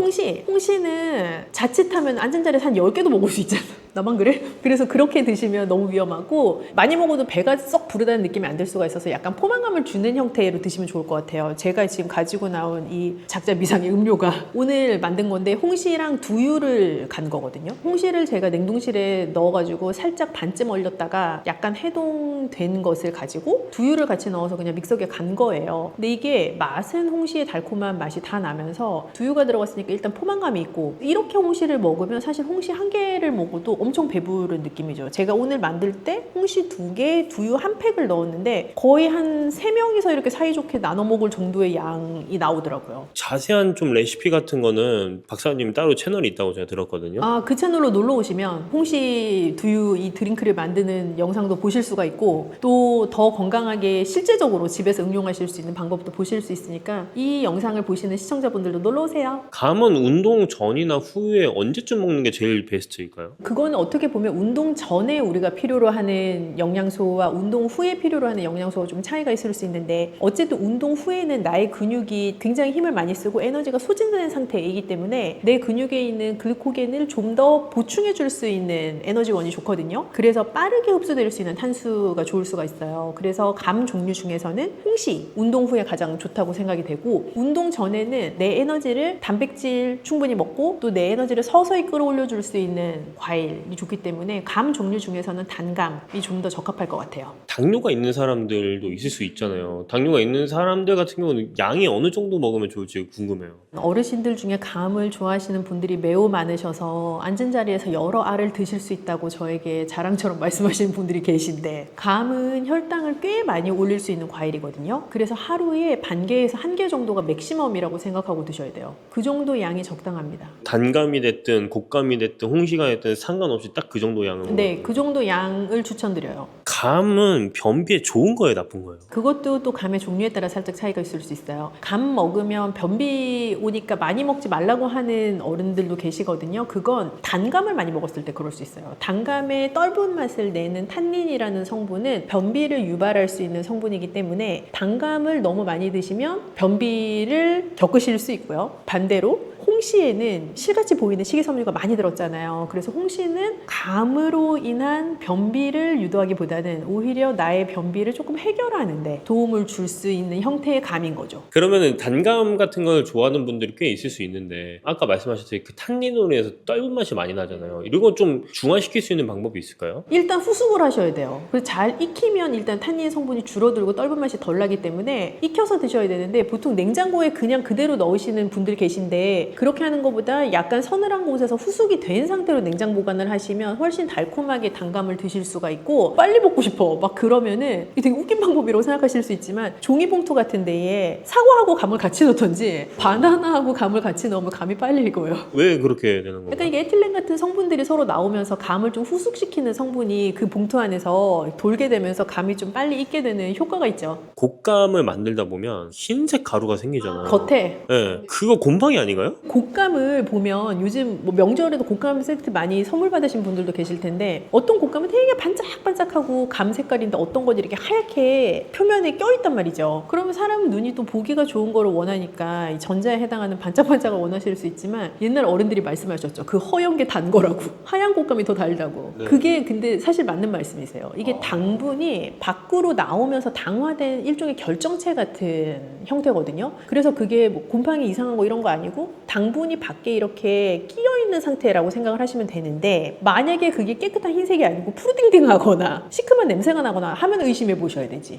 홍시는 자칫하면 앉은 자리에서 한 10개도 먹을 수 있잖아. 나만 그래? 그래서 그렇게 드시면 너무 위험하고 많이 먹어도 배가 썩 부르다는 느낌이 안 들 수가 있어서 약간 포만감을 주는 형태로 드시면 좋을 것 같아요. 제가 지금 가지고 나온 이 작자 미상의 음료가 오늘 만든 건데 홍시랑 두유를 간 거거든요. 홍시를 제가 냉동실에 넣어가지고 살짝 반쯤 얼렸다가 약간 해동된 것을 가지고 두유를 같이 넣어서 그냥 믹서기에 간 거예요. 근데 이게 맛은 홍시의 달콤한 맛이 다 나면서 두유가 들어갔으니까 일단 포만감이 있고 이렇게 홍시를 먹으면 사실 홍시 한 개를 먹어도 엄청 배부른 느낌이죠. 제가 오늘 만들 때 홍시 2개, 두유 1팩을 넣었는데 거의 한 3명이서 이렇게 사이좋게 나눠 먹을 정도의 양이 나오더라고요. 자세한 좀 레시피 같은 거는 박사님 따로 채널이 있다고 제가 들었거든요. 그 채널로 놀러 오시면 홍시 두유 이 드링크를 만드는 영상도 보실 수가 있고 또 더 건강하게 실제적으로 집에서 응용하실 수 있는 방법도 보실 수 있으니까 이 영상을 보시는 시청자분들도 놀러 오세요. 감은 운동 전이나 후에 언제쯤 먹는 게 제일 베스트일까요? 그거는 어떻게 보면 운동 전에 우리가 필요로 하는 영양소와 운동 후에 필요로 하는 영양소가 좀 차이가 있을 수 있는데 어쨌든 운동 후에는 나의 근육이 굉장히 힘을 많이 쓰고 에너지가 소진된 상태이기 때문에 내 근육에 있는 글루코겐을 좀 더 보충해 줄 수 있는 에너지원이 좋거든요. 그래서 빠르게 흡수될 수 있는 탄수가 좋을 수가 있어요. 그래서 감 종류 중에서는 홍시 운동 후에 가장 좋다고 생각이 되고 운동 전에는 내 에너지를 단백질 충분히 먹고 또 내 에너지를 서서히 끌어올려 줄 수 있는 과일이 좋기 때문에 감 종류 중에서는 단감이 좀 더 적합할 것 같아요. 당뇨가 있는 사람들도 있을 수 있잖아요. 당뇨가 있는 사람들 같은 경우는 양이 어느 정도 먹으면 좋을지 궁금해요. 어르신들 중에 감을 좋아하시는 분들이 매우 많으셔서 앉은 자리에서 여러 알을 드실 수 있다고 저에게 자랑처럼 말씀하시는 분들이 계신데 감은 혈당을 꽤 많이 올릴 수 있는 과일이거든요. 그래서 하루에 반 개에서 1개 정도가 맥시멈이라고 생각하고 드셔야 돼요. 그 정도 양이 적당합니다. 단감이 됐든 곶감이 됐든 홍시가 됐든 상관없이 딱 그 정도 양은 네, 그 정도 양을 추천드려요. 감은 변비에 좋은 거예요, 나쁜 거예요? 그것도 또 감의 종류에 따라 살짝 차이가 있을 수 있어요. 감 먹으면 변비 오니까 많이 먹지 말라고 하는 어른들도 계시거든요. 그건 단감을 많이 먹었을 때 그럴 수 있어요. 단감의 떫은 맛을 내는 탄닌이라는 성분은 변비를 유발할 수 있는 성분이기 때문에 단감을 너무 많이 드시면 변비를 겪으실 수 있고요. 반대로 홍시에는 실같이 보이는 식이섬유가 많이 들었잖아요. 그래서 홍시는 감으로 인한 변비를 유도하기보다는 오히려 나의 변비를 조금 해결하는 데 도움을 줄 수 있는 형태의 감인 거죠. 그러면은 단감 같은 걸 좋아하는 분들이 꽤 있을 수 있는데 아까 말씀하셨듯이 그 탄닌으로 해서 떫은 맛이 많이 나잖아요. 이런 건 좀 중화시킬 수 있는 방법이 있을까요? 일단 후숙을 하셔야 돼요. 그래서 잘 익히면 일단 탄닌 성분이 줄어들고 떫은 맛이 덜 나기 때문에 익혀서 드셔야 되는데 보통 냉장고에 그냥 그대로 넣으시는 분들 계신데 그렇게 하는 것보다 약간 서늘한 곳에서 후숙이 된 상태로 냉장 보관을 하시면 훨씬 달콤하게 단감을 드실 수가 있고 빨리 먹고 싶어 막 그러면은 이게 되게 웃긴 방법이라고 생각하실 수 있지만 종이봉투 같은 데에 사과하고 감을 같이 넣던지 바나나하고 감을 같이 넣으면 감이 빨리 익어요. 왜 그렇게 되는 건가요? 그러니까 이게 에틸렌 같은 성분들이 서로 나오면서 감을 좀 후숙시키는 성분이 그 봉투 안에서 돌게 되면서 감이 좀 빨리 익게 되는 효과가 있죠. 곶감을 만들다 보면 흰색 가루가 생기잖아요. 겉에 네, 그거 곰팡이 아닌가요? 곶감을 보면 요즘 뭐 명절에도 곶감 세트 많이 선물 받으신 분들도 계실 텐데 어떤 곶감은 되게 반짝반짝하고 감 색깔인데 어떤 건 이렇게 하얗게 표면에 껴있단 말이죠. 그러면 사람 눈이 또 보기가 좋은 거를 원하니까 이 전자에 해당하는 반짝반짝을 원하실 수 있지만 옛날 어른들이 말씀하셨죠. 그 허연 게 단 거라고. 하얀 곶감이 더 달다고. 네. 그게 근데 사실 맞는 말씀이세요. 이게 당분이 밖으로 나오면서 당화된 일종의 결정체 같은 형태거든요. 그래서 그게 뭐 곰팡이 이상한 거 이런 거 아니고 당분이 밖에 이렇게 끼어있는 상태라고 생각을 하시면 되는데 만약에 그게 깨끗한 흰색이 아니고 푸르딩딩하거나 시큼한 냄새가 나거나 하면 의심해 보셔야 되지.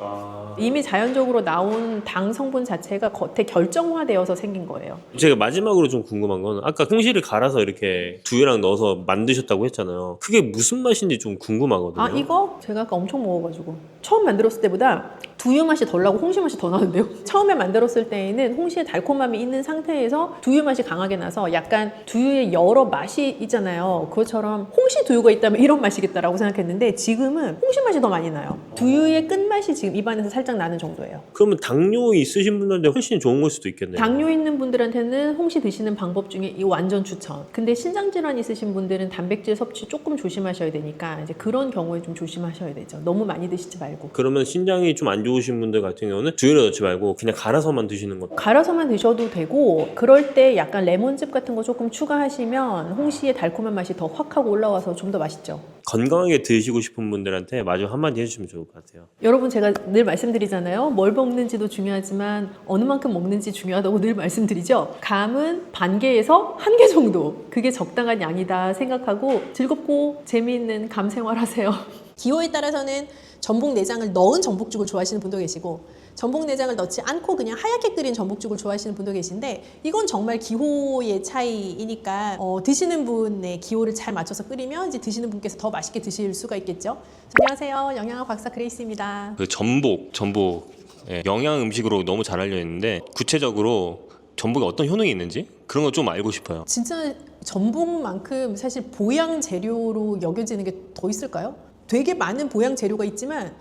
이미 자연적으로 나온 당 성분 자체가 겉에 결정화되어서 생긴 거예요. 제가 마지막으로 좀 궁금한 건 아까 홍시를 갈아서 이렇게 두유랑 넣어서 만드셨다고 했잖아요. 그게 무슨 맛인지 좀 궁금하거든요. 이거 제가 아까 엄청 먹어가지고 처음 만들었을 때보다 두유 맛이 덜 나고 홍시 맛이 더 나는데요. 처음에 만들었을 때에는 홍시의 달콤함이 있는 상태에서 두유 맛이 강하게 나서 약간 두유의 여러 맛이 있잖아요. 그것처럼 홍시 두유가 있다면 이런 맛이겠다라고 생각했는데 지금은 홍시 맛이 더 많이 나요. 두유의 끝맛이 지금 입안에서 살짝 나는 정도예요. 그러면 당뇨 있으신 분들한테 훨씬 좋은 걸 수도 있겠네요. 당뇨 있는 분들한테는 홍시 드시는 방법 중에 이 완전 추천. 근데 신장질환 있으신 분들은 단백질 섭취 조금 조심하셔야 되니까 이제 그런 경우에 좀 조심하셔야 되죠. 너무 많이 드시지 말고. 그러면 신장이 좀 안 좋으신 분들 같은 경우는 두유를 넣지 말고 그냥 갈아서만 드시는 것. 갈아서만 드셔도 되고 그럴 때 약간 레몬즙 같은 거 조금 추가하시면 홍시의 달콤한 맛이 더 확 하고 올라와서 좀 더 맛있죠. 건강하게 드시고 싶은 분들한테 마지막 한마디 해주시면 좋을 것 같아요. 여러분 제가 늘 말씀드리잖아요. 뭘 먹는지도 중요하지만 어느 만큼 먹는지 중요하다고 늘 말씀드리죠. 감은 반 개에서 1개 정도 그게 적당한 양이다 생각하고 즐겁고 재미있는 감 생활하세요. 기호에 따라서는 전복 내장을 넣은 전복죽을 좋아하시는 분도 계시고 전복 내장을 넣지 않고 그냥 하얗게 끓인 전복죽을 좋아하시는 분도 계신데 이건 정말 기호의 차이이니까 드시는 분의 기호를 잘 맞춰서 끓이면 이제 드시는 분께서 더 맛있게 드실 수가 있겠죠. 안녕하세요. 영양학 박사 그레이스입니다. 그 전복 영양 음식으로 너무 잘 알려 있는데 구체적으로 전복에 어떤 효능이 있는지 그런 거 좀 알고 싶어요. 진짜 전복만큼 사실 보양 재료로 여겨지는 게 더 있을까요? 되게 많은 보양 재료가 있지만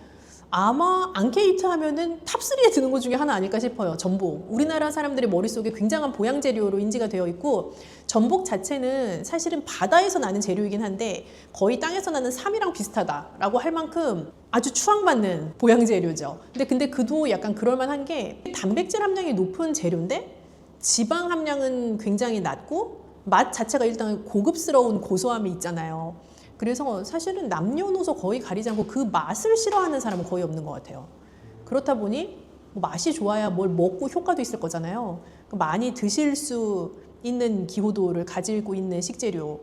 아마 앙케이트 하면은 탑3에 드는 것 중에 하나 아닐까 싶어요. 전복. 우리나라 사람들의 머릿속에 굉장한 보양 재료로 인지가 되어 있고 전복 자체는 사실은 바다에서 나는 재료이긴 한데 거의 땅에서 나는 삼이랑 비슷하다라고 할 만큼 아주 추앙받는 보양 재료죠. 근데 그도 약간 그럴만한 게 단백질 함량이 높은 재료인데 지방 함량은 굉장히 낮고 맛 자체가 일단 고급스러운 고소함이 있잖아요. 그래서 사실은 남녀노소 거의 가리지 않고 그 맛을 싫어하는 사람은 거의 없는 것 같아요. 그렇다 보니 맛이 좋아야 뭘 먹고 효과도 있을 거잖아요. 많이 드실 수 있는 기호도를 가지고 있는 식재료,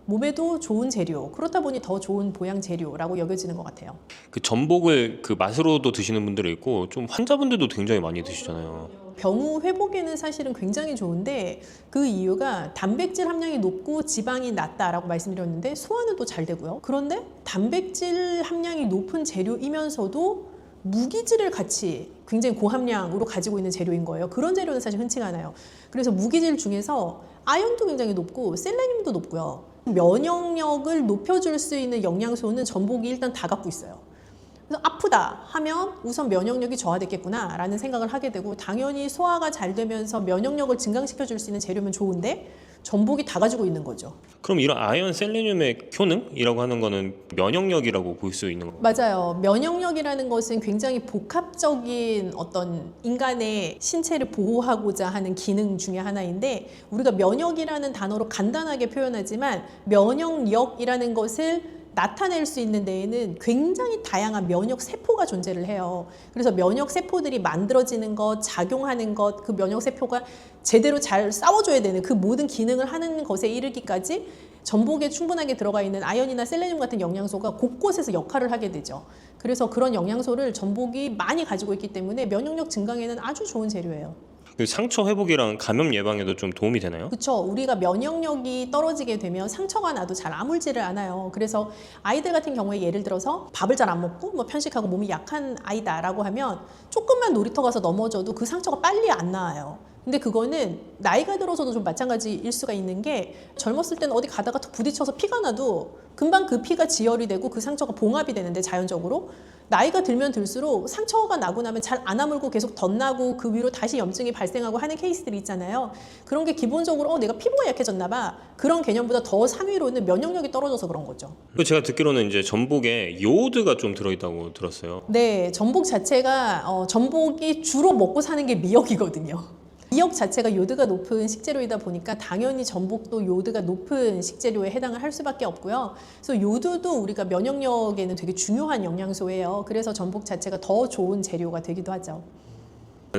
몸에도 좋은 재료, 그렇다 보니 더 좋은 보양 재료라고 여겨지는 것 같아요. 그 전복을 그 맛으로도 드시는 분들이 있고 좀 환자분들도 굉장히 많이 드시잖아요. 병우 회복에는 사실은 굉장히 좋은데 그 이유가 단백질 함량이 높고 지방이 낮다라고 말씀드렸는데 소화는 또 잘 되고요. 그런데 단백질 함량이 높은 재료이면서도 무기질을 같이 굉장히 고함량으로 가지고 있는 재료인 거예요. 그런 재료는 사실 흔치가 않아요. 그래서 무기질 중에서 아연도 굉장히 높고 셀레늄도 높고요. 면역력을 높여줄 수 있는 영양소는 전복이 일단 다 갖고 있어요. 그래서 아프다 하면 우선 면역력이 저하됐겠구나 라는 생각을 하게 되고 당연히 소화가 잘 되면서 면역력을 증강시켜 줄 수 있는 재료면 좋은데 전복이 다 가지고 있는 거죠. 그럼 이런 아연 셀레늄의 효능이라고 하는 거는 면역력이라고 볼 수 있는 건가요? 맞아요. 면역력이라는 것은 굉장히 복합적인 어떤 인간의 신체를 보호하고자 하는 기능 중에 하나인데 우리가 면역이라는 단어로 간단하게 표현하지만 면역력이라는 것을 나타낼 수 있는 데에는 굉장히 다양한 면역 세포가 존재를 해요. 그래서 면역 세포들이 만들어지는 것, 작용하는 것, 그 면역 세포가 제대로 잘 싸워줘야 되는 그 모든 기능을 하는 것에 이르기까지 전복에 충분하게 들어가 있는 아연이나 셀레늄 같은 영양소가 곳곳에서 역할을 하게 되죠. 그래서 그런 영양소를 전복이 많이 가지고 있기 때문에 면역력 증강에는 아주 좋은 재료예요. 그 상처 회복이랑 감염 예방에도 좀 도움이 되나요? 그렇죠. 우리가 면역력이 떨어지게 되면 상처가 나도 잘 아물지를 않아요. 그래서 아이들 같은 경우에 예를 들어서 밥을 잘 안 먹고 뭐 편식하고 몸이 약한 아이다라고 하면 조금만 놀이터 가서 넘어져도 그 상처가 빨리 안 나아요. 근데 그거는 나이가 들어서도 좀 마찬가지일 수가 있는 게 젊었을 때는 어디 가다가 툭 부딪혀서 피가 나도 금방 그 피가 지혈이 되고 그 상처가 봉합이 되는데 자연적으로 나이가 들면 들수록 상처가 나고 나면 잘 안 아물고 계속 덧나고 그 위로 다시 염증이 발생하고 하는 케이스들이 있잖아요. 그런 게 기본적으로 내가 피부가 약해졌나 봐. 그런 개념보다 더 상위로는 면역력이 떨어져서 그런 거죠. 그리고 제가 듣기로는 이제 전복에 요오드가 좀 들어있다고 들었어요. 네, 전복 자체가 전복이 주로 먹고 사는 게 미역이거든요. 미역 자체가 요드가 높은 식재료이다 보니까 당연히 전복도 요드가 높은 식재료에 해당을 할 수밖에 없고요. 그래서 요드도 우리가 면역력에는 되게 중요한 영양소예요. 그래서 전복 자체가 더 좋은 재료가 되기도 하죠.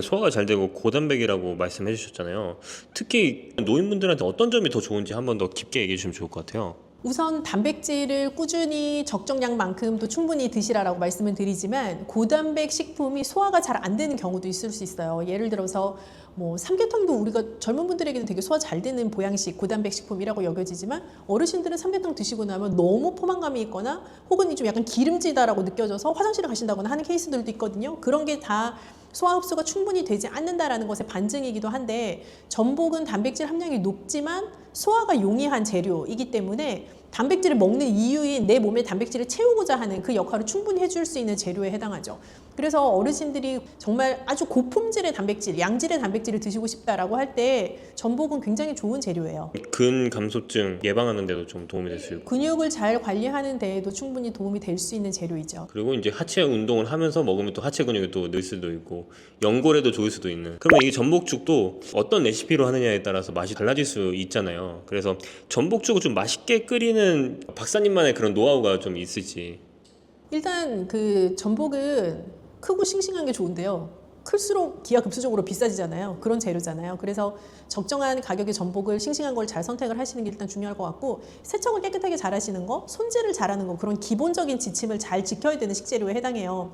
소화가 잘 되고 고단백이라고 말씀해 주셨잖아요. 특히 노인분들한테 어떤 점이 더 좋은지 한 번 더 깊게 얘기해 주시면 좋을 것 같아요. 우선 단백질을 꾸준히 적정량만큼도 충분히 드시라고 말씀을 드리지만 고단백 식품이 소화가 잘 안 되는 경우도 있을 수 있어요. 예를 들어서 뭐 삼계탕도 우리가 젊은 분들에게는 되게 소화 잘 되는 보양식 고단백 식품이라고 여겨지지만 어르신들은 삼계탕 드시고 나면 너무 포만감이 있거나 혹은 좀 약간 기름지다라고 느껴져서 화장실에 가신다거나 하는 케이스들도 있거든요. 그런 게 다 소화 흡수가 충분히 되지 않는다라는 것의 반증이기도 한데 전복은 단백질 함량이 높지만 소화가 용이한 재료이기 때문에 단백질을 먹는 이유인 내 몸에 단백질을 채우고자 하는 그 역할을 충분히 해줄 수 있는 재료에 해당하죠. 그래서 어르신들이 정말 아주 고품질의 단백질, 양질의 단백질을 드시고 싶다라고 할 때 전복은 굉장히 좋은 재료예요. 근감소증 예방하는 데도 좀 도움이 될 수 있고 근육을 잘 관리하는 데에도 충분히 도움이 될 수 있는 재료이죠. 그리고 이제 하체 운동을 하면서 먹으면 또 하체 근육이 또 늘 수도 있고 연골에도 좋을 수도 있는 그러면 이 전복죽도 어떤 레시피로 하느냐에 따라서 맛이 달라질 수 있잖아요. 그래서 전복죽을 좀 맛있게 끓이는 박사님만의 그런 노하우가 좀 있을지. 일단 그 전복은 크고 싱싱한 게 좋은데요. 클수록 기하급수적으로 비싸지잖아요. 그런 재료잖아요. 그래서 적정한 가격의 전복을 싱싱한 걸 잘 선택을 하시는 게 일단 중요할 것 같고, 세척을 깨끗하게 잘 하시는 거, 손질을 잘하는 거, 그런 기본적인 지침을 잘 지켜야 되는 식재료에 해당해요.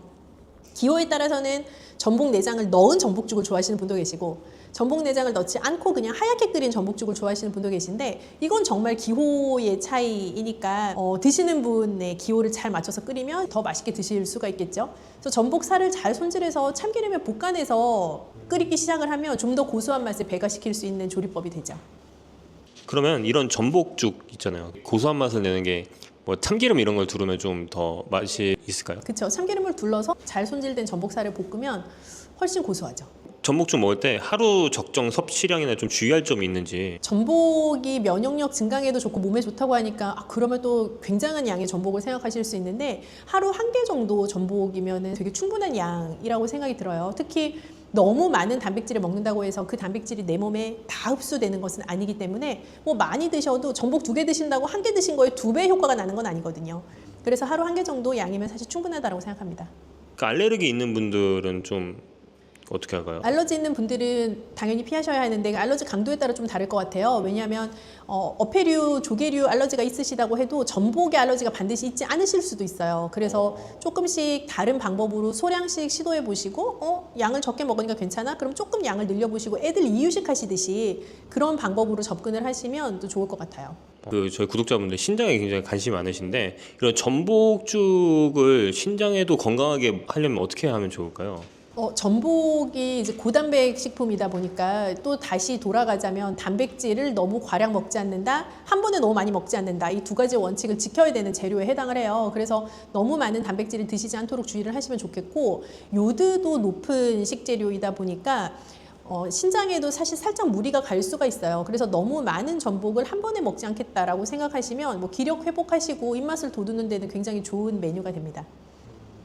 기호에 따라서는 전복 내장을 넣은 전복죽을 좋아하시는 분도 계시고, 전복 내장을 넣지 않고 그냥 하얗게 끓인 전복죽을 좋아하시는 분도 계신데, 이건 정말 기호의 차이이니까 드시는 분의 기호를 잘 맞춰서 끓이면 더 맛있게 드실 수가 있겠죠. 그래서 전복살을 잘 손질해서 참기름에 볶아내서 끓이기 시작을 하면 좀 더 고소한 맛을 배가시킬 수 있는 조리법이 되죠. 그러면 이런 전복죽 있잖아요. 고소한 맛을 내는 게 뭐 참기름 이런 걸 두르면 좀 더 맛이 있을까요? 그렇죠. 참기름을 둘러서 잘 손질된 전복살을 볶으면 훨씬 고소하죠. 전복죽 먹을 때 하루 적정 섭취량이나 좀 주의할 점이 있는지. 전복이 면역력 증강에도 좋고 몸에 좋다고 하니까 그러면 또 굉장한 양의 전복을 생각하실 수 있는데, 하루 한 개 정도 전복이면 되게 충분한 양이라고 생각이 들어요. 특히 너무 많은 단백질을 먹는다고 해서 그 단백질이 내 몸에 다 흡수되는 것은 아니기 때문에, 뭐 많이 드셔도 전복 2개 드신다고 1개 드신 거에 2배 효과가 나는 건 아니거든요. 그래서 하루 한 개 정도 양이면 사실 충분하다고 생각합니다. 그러니까 알레르기 있는 분들은 좀 어떻게 할까요? 알러지 있는 분들은 당연히 피하셔야 하는데, 알러지 강도에 따라 좀 다를 것 같아요. 왜냐하면 어패류, 조개류 알러지가 있으시다고 해도 전복에 알러지가 반드시 있지 않으실 수도 있어요. 그래서 조금씩 다른 방법으로 소량씩 시도해 보시고, 양을 적게 먹으니까 괜찮아? 그럼 조금 양을 늘려보시고 애들 이유식 하시듯이 그런 방법으로 접근을 하시면 또 좋을 것 같아요. 저희 구독자분들 신장에 굉장히 관심이 많으신데, 이런 전복죽을 신장에도 건강하게 하려면 어떻게 하면 좋을까요? 전복이 이제 고단백 식품이다 보니까, 또 다시 돌아가자면 단백질을 너무 과량 먹지 않는다, 한 번에 너무 많이 먹지 않는다, 이 두 가지 원칙을 지켜야 되는 재료에 해당을 해요. 그래서 너무 많은 단백질을 드시지 않도록 주의를 하시면 좋겠고, 요드도 높은 식재료이다 보니까 신장에도 사실 살짝 무리가 갈 수가 있어요. 그래서 너무 많은 전복을 한 번에 먹지 않겠다라고 생각하시면 뭐 기력 회복하시고 입맛을 돋우는 데는 굉장히 좋은 메뉴가 됩니다.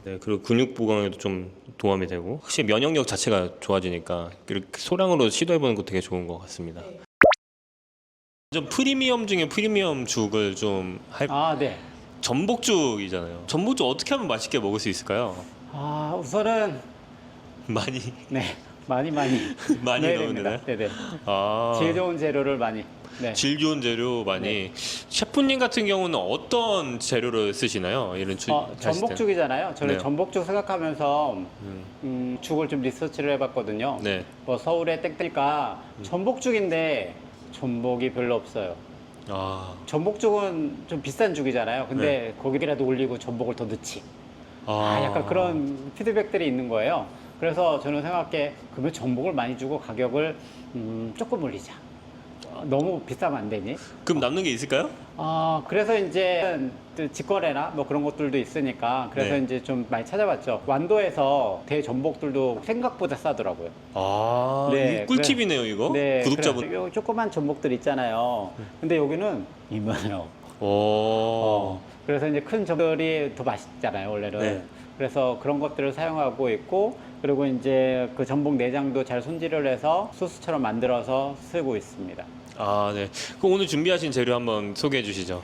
네, 그리고 근육 보강에도 좀 도움이 되고, 확실히 면역력 자체가 좋아지니까 이렇게 소량으로 시도해보는 것도 되게 좋은 것 같습니다. 좀 프리미엄 중에 프리미엄 죽을 좀 네. 전복죽이잖아요. 전복죽 어떻게 하면 맛있게 먹을 수 있을까요? 우선은 많이 많이 많이 넣어야 넣으면 됩니다. 되나요? 네네. 아, 제일 좋은 재료를 많이. 네. 질 좋은 재료 많이. 셰프님 같은 경우는 어떤 재료를 쓰시나요? 이런 전복죽이잖아요. 저는 네. 전복죽 생각하면서 죽을 좀 리서치를 해봤거든요. 네. 뭐 서울에 땡땡이가 전복죽인데 전복이 별로 없어요. 전복죽은 좀 비싼 죽이잖아요. 근데 거기라도 올리고 전복을 더 넣지. 약간 그런 피드백들이 있는 거예요. 그래서 저는 생각해, 그러면 전복을 많이 주고 가격을 조금 올리자. 너무 비싸면 안 되니? 그럼 남는 게 있을까요? 그래서 이제 직거래나 뭐 그런 것들도 있으니까, 그래서 네. 이제 좀 많이 찾아봤죠. 완도에서 대전복들도 생각보다 싸더라고요. 네, 이거 꿀팁이네요, 이거. 네, 구독자분. 그래서 요 조그만 전복들 있잖아요. 근데 여기는 이만해요. 그래서 이제 큰 전복들이 더 맛있잖아요, 원래는. 네. 그래서 그런 것들을 사용하고 있고, 그리고 이제 그 전복 내장도 잘 손질을 해서 소스처럼 만들어서 쓰고 있습니다. 네. 그럼 오늘 준비하신 재료 한번 소개해 주시죠.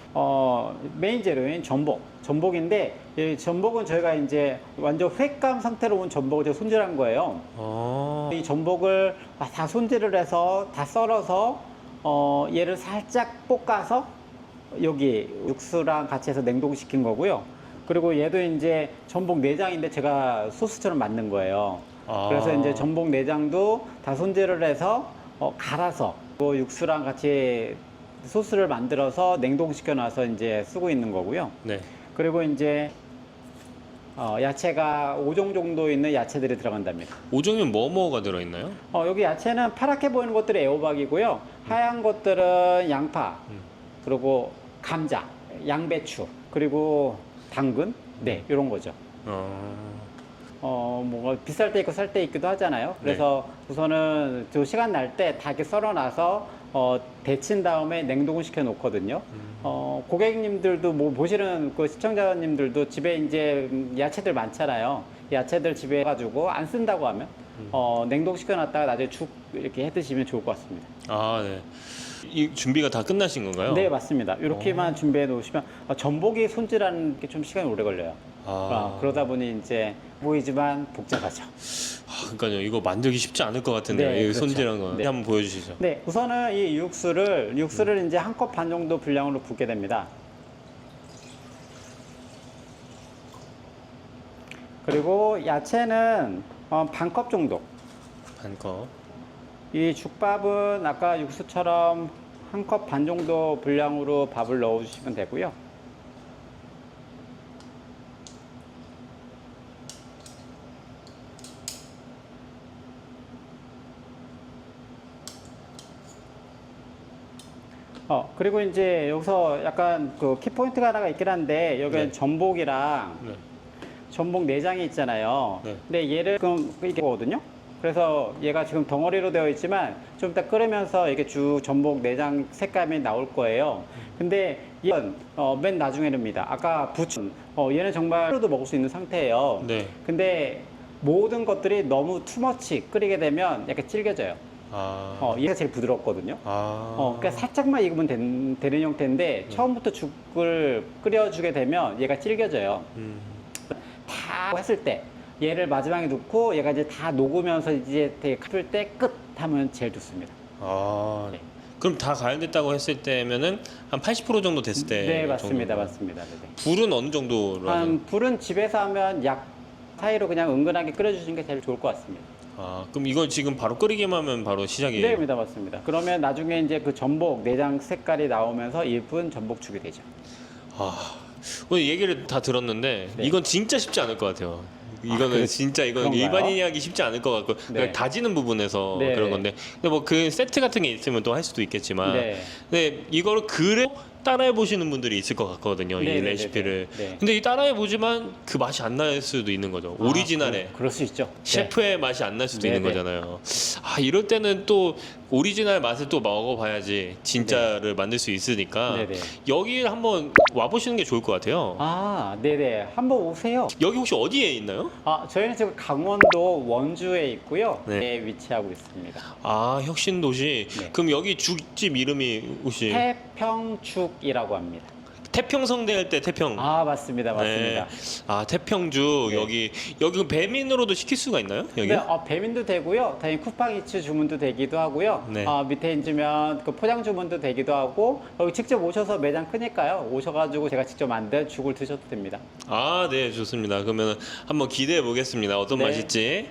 메인 재료인 전복인데, 이 전복은 저희가 이제 완전 횟감 상태로 온 전복을 제가 손질한 거예요. 이 전복을 다 손질을 해서 다 썰어서 얘를 살짝 볶아서 여기 육수랑 같이 해서 냉동시킨 거고요. 그리고 얘도 이제 전복 내장인데 제가 소스처럼 만든 거예요. 그래서 이제 전복 내장도 다 손질을 해서 갈아서 그 육수랑 같이 소스를 만들어서 냉동시켜 놔서 이제 쓰고 있는 거고요. 네. 그리고 이제 야채가 5종 정도 있는 야채들이 들어간답니다. 5종이면 뭐가 들어있나요? 여기 야채는 파랗게 보이는 것들이 애호박이고요. 하얀 것들은 양파, 그리고 감자, 양배추, 그리고 당근, 이런 거죠. 뭐 비쌀 때 있고 쌀 때 있기도 하잖아요. 그래서 우선은 저 시간 날 때 다 이렇게 썰어놔서 데친 다음에 냉동을 시켜 놓거든요. 고객님들도 뭐 보시는 그 시청자님들도 집에 이제 야채들 많잖아요. 야채들 집에 가지고 안 쓴다고 하면 냉동 시켜 놨다가 나중에 죽 이렇게 해 드시면 좋을 것 같습니다. 네. 이 준비가 다 끝나신 건가요? 네, 맞습니다. 이렇게만 준비해 놓으시면 전복이 손질하는 게 좀 시간이 오래 걸려요. 그러다 보니 이제 보이지만 복잡하죠. 그러니까요. 이거 만들기 쉽지 않을 것 같은데요. 네, 이 그렇죠. 손질한 거. 네. 한번 보여주시죠. 네, 우선은 이 육수를 이제 한 컵 반 정도 분량으로 붓게 됩니다. 그리고 야채는 반 컵 정도. 반 컵. 이 죽밥은 아까 육수처럼 한 컵 반 정도 분량으로 밥을 넣어주시면 되고요. 그리고 이제 여기서 약간 그 키포인트가 하나가 있긴 한데, 여기는 네. 전복이랑 네. 전복 내장이 있잖아요. 네. 근데 얘를 지금 이게 거거든요. 그래서 얘가 지금 덩어리로 되어 있지만 좀 이따 끓으면서 이게 쭉 전복 내장 색감이 나올 거예요. 근데 이건 맨 나중에입니다. 아까 부추 얘는 정말 하루도 먹을 수 있는 상태예요. 네. 근데 모든 것들이 너무 투머치 끓이게 되면 약간 질겨져요. 얘가 제일 부드럽거든요. 그러니까 살짝만 익으면 되는 형태인데 처음부터 죽을 끓여주게 되면 얘가 질겨져요. 다 했을 때 얘를 마지막에 넣고 얘가 이제 다 녹으면서 이제 되게 끓을 때 끝 하면 제일 좋습니다. 네. 그럼 다 가열됐다고 했을 때면은 한 80% 정도 됐을 때. 네, 맞습니다. 정도인가요? 맞습니다. 네네. 불은 어느 정도로 하세요? 한 불은 집에서 하면 약 사이로 그냥 은근하게 끓여주시는 게 제일 좋을 것 같습니다. 그럼 이걸 지금 바로 끓이기만 하면 바로 시작이에요? 네, 맞습니다. 그러면 나중에 이제 그 전복 내장 색깔이 나오면서 예쁜 전복죽이 되죠. 오늘 얘기를 다 들었는데 네. 이건 진짜 쉽지 않을 것 같아요. 이거는 그래- 진짜 이건 그런가요? 일반인이 하기 쉽지 않을 것 같고 네. 그냥 다지는 부분에서 네. 그런 건데 근데 뭐 그 세트 같은 게 있으면 또 할 수도 있겠지만 네. 근데 이거를 그래 따라해 보시는 분들이 있을 것 같거든요. 이 네, 네, 레시피를. 네, 네. 근데 이 따라해 보지만 그 맛이 안 날 수도 있는 거죠. 오리지널에 그럴 수 있죠. 셰프의 맛이 안 날 수도 네, 있는 네. 거잖아요. 이럴 때는 또 오리지널 맛을 또 먹어봐야지 진짜를 만들 수 있으니까 네, 네. 여기 한번 와보시는 게 좋을 것 같아요. 네네. 한번 오세요. 여기 혹시 어디에 있나요? 저희는 지금 강원도 원주에 있고요. 네. 네, 위치하고 있습니다. 혁신도시. 네. 그럼 여기 죽집 이름이 혹시 태평죽이라고 합니다. 태평성대 할 때 태평. 맞습니다. 맞습니다. 태평죽. 네. 여기 그 배민으로도 시킬 수가 있나요? 여기? 네, 배민도 되고요. 당연히 쿠팡이츠 주문도 되기도 하고요. 네. 밑에 있으면 그 포장 주문도 되기도 하고 여기 직접 오셔서 매장 크니까요. 오셔가지고 제가 직접 만든 죽을 드셔도 됩니다. 네, 좋습니다. 그러면 한번 기대해 보겠습니다. 어떤 네. 맛일지.